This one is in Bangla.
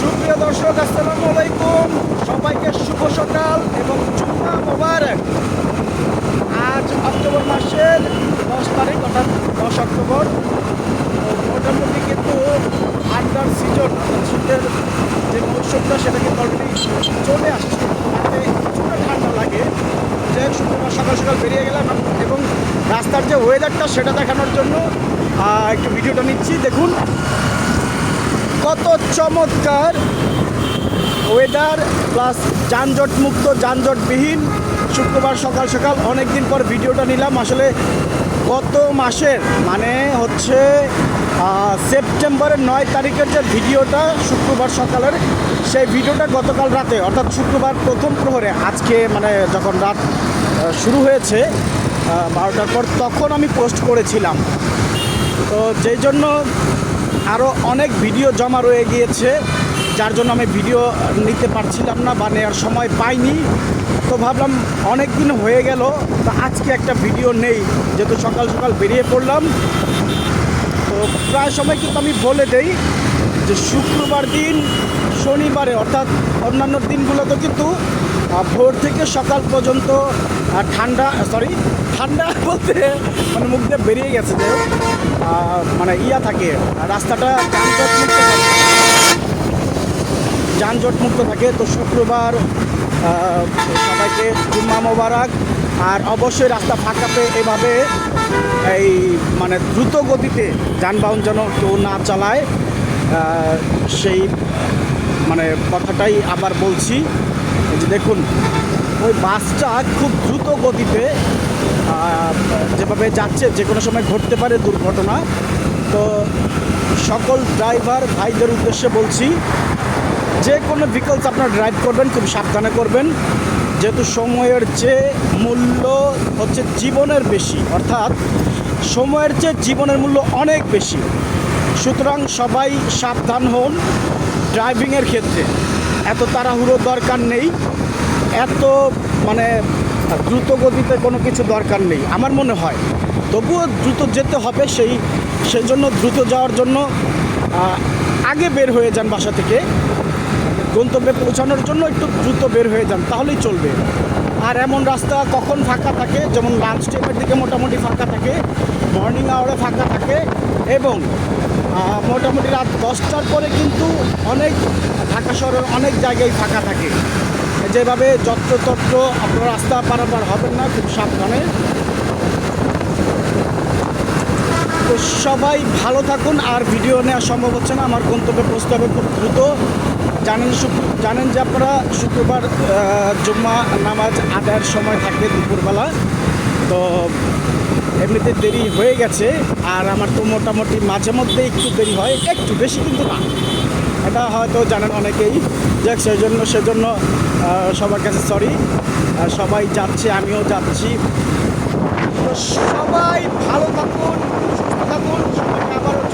সুপ্রিয় দর্শক, আসসালামু আলাইকুম। সবাইকে শুভ সকাল এবং জুম্মা মোবারক। আজ অক্টোবর মাসের 10 তারিখ, অর্থাৎ 10 অক্টোবর। মোটামুটি কিন্তু আন্ডার সিজন, অর্থাৎ শীতের যে মৌসুমটা সেটা কিন্তু অলরেডি চলে আসছে। তাতে কিছুটা ঠান্ডা লাগে। যে শুক্রবার সকাল সকাল বেরিয়ে গেলাম এবং রাস্তার যে ওয়েদারটা সেটা দেখানোর জন্য একটু ভিডিওটা নিচ্ছি। দেখুন কত চমৎকার ওয়েদার, প্লাস যানজট মুক্ত, যানজটবিহীন শুক্রবার সকাল সকাল। অনেক দিন পর ভিডিওটা নিলাম। আসলে গত মাসের মানে হচ্ছে সেপ্টেম্বরের 9 তারিখের যে ভিডিওটা শুক্রবার সকালের, সেই ভিডিওটা গতকাল রাতে, অর্থাৎ শুক্রবার প্রথম প্রহরে, আজকে মানে যখন রাত শুরু হয়েছে 12টার পর, তখন আমি পোস্ট করেছিলাম। তো যেই জন্য আরও অনেক ভিডিও জমা রয়ে গিয়েছে, যার জন্য আমি ভিডিও নিতে পারছিলাম না বা নেওয়ার সময় পাইনি। তো ভাবলাম অনেক দিন হয়ে গেল, তো আজকে একটা ভিডিও নেই, যেহেতু সকাল সকাল বেরিয়ে পড়লাম। তো প্রায় সময় কিন্তু আমি বলে দেই যে শুক্রবার দিন, শনিবারে, অর্থাৎ অন্যান্য দিনগুলোতে কিন্তু ভোর থেকে সকাল পর্যন্ত ঠান্ডা বলতে মানে মুখ দিয়ে বেরিয়ে গেছে, যে মানে থাকে, রাস্তাটা যানজট মুক্ত থাকে। তো শুক্রবার সবাইকে জুম্মা মোবারক। আর অবশ্যই রাস্তা ফাঁকাতে এভাবে এই মানে দ্রুত গতিতে যানবাহন যেন কেউ না চালায়, সেই মানে কথাটাই আবার বলছি। যে দেখুন ওই বাসটা খুব দ্রুত গতিতে যেভাবে যাচ্ছে, যে কোনো সময় ঘটতে পারে দুর্ঘটনা। তো সকল ড্রাইভার ভাইদের উদ্দেশ্যে বলছি, যে কোনো ভেহিকলস আপনারা ড্রাইভ করবেন খুব সাবধানে করবেন, যেহেতু সময়ের যে মূল্য হচ্ছে জীবনের বেশি, অর্থাৎ সময়ের চেয়ে জীবনের মূল্য অনেক বেশি। সুতরাং সবাই সাবধান হন ড্রাইভিংয়ের ক্ষেত্রে। এত তাড়াহুড়ো দরকার নেই, এত মানে দ্রুত গতিতে কোনো কিছু দরকার নেই আমার মনে হয়। তবুও দ্রুত যেতে হবে, সেই জন্য দ্রুত যাওয়ার জন্য আগে বের হয়ে যান বাসা থেকে। গন্তব্যে পৌঁছানোর জন্য একটু দ্রুত বের হয়ে যান, তাহলেই চলবে। আর এমন রাস্তা কখন ফাঁকা থাকে, যেমন লাঞ্চ টাইমের দিকে মোটামুটি ফাঁকা থাকে, মর্নিং আওয়ারে ফাঁকা থাকে, এবং মোটামুটি রাত 10টার পরে কিন্তু অনেক ঢাকা শহরের অনেক জায়গায় ফাঁকা থাকে। যেভাবে যত্রতত্র আপনার রাস্তা পারাপার হবেন না, খুব সাবধানে। তো সবাই ভালো থাকুন। আর ভিডিও নেওয়া সম্ভব হচ্ছে না, আমার গন্তব্যে পৌঁছতে হবে খুব দ্রুত। জানেন যে আপনারা শুক্রবার জুম্মা নামাজ আদায়ের সময় থাকে দুপুরবেলা। তো এমনিতে দেরি হয়ে গেছে, আর আমার তো মোটামুটি মাঝে মধ্যে একটু দেরি হয়, একটু বেশি কিন্তু না, এটা হয়তো জানেন অনেকেই। যাক, সেজন্য সবার কাছে সরি। সবাই যাচ্ছে, আমিও যাচ্ছি। তো সবাই ভালো থাকুন, সুস্থ থাকুন। সবাইকে আবারও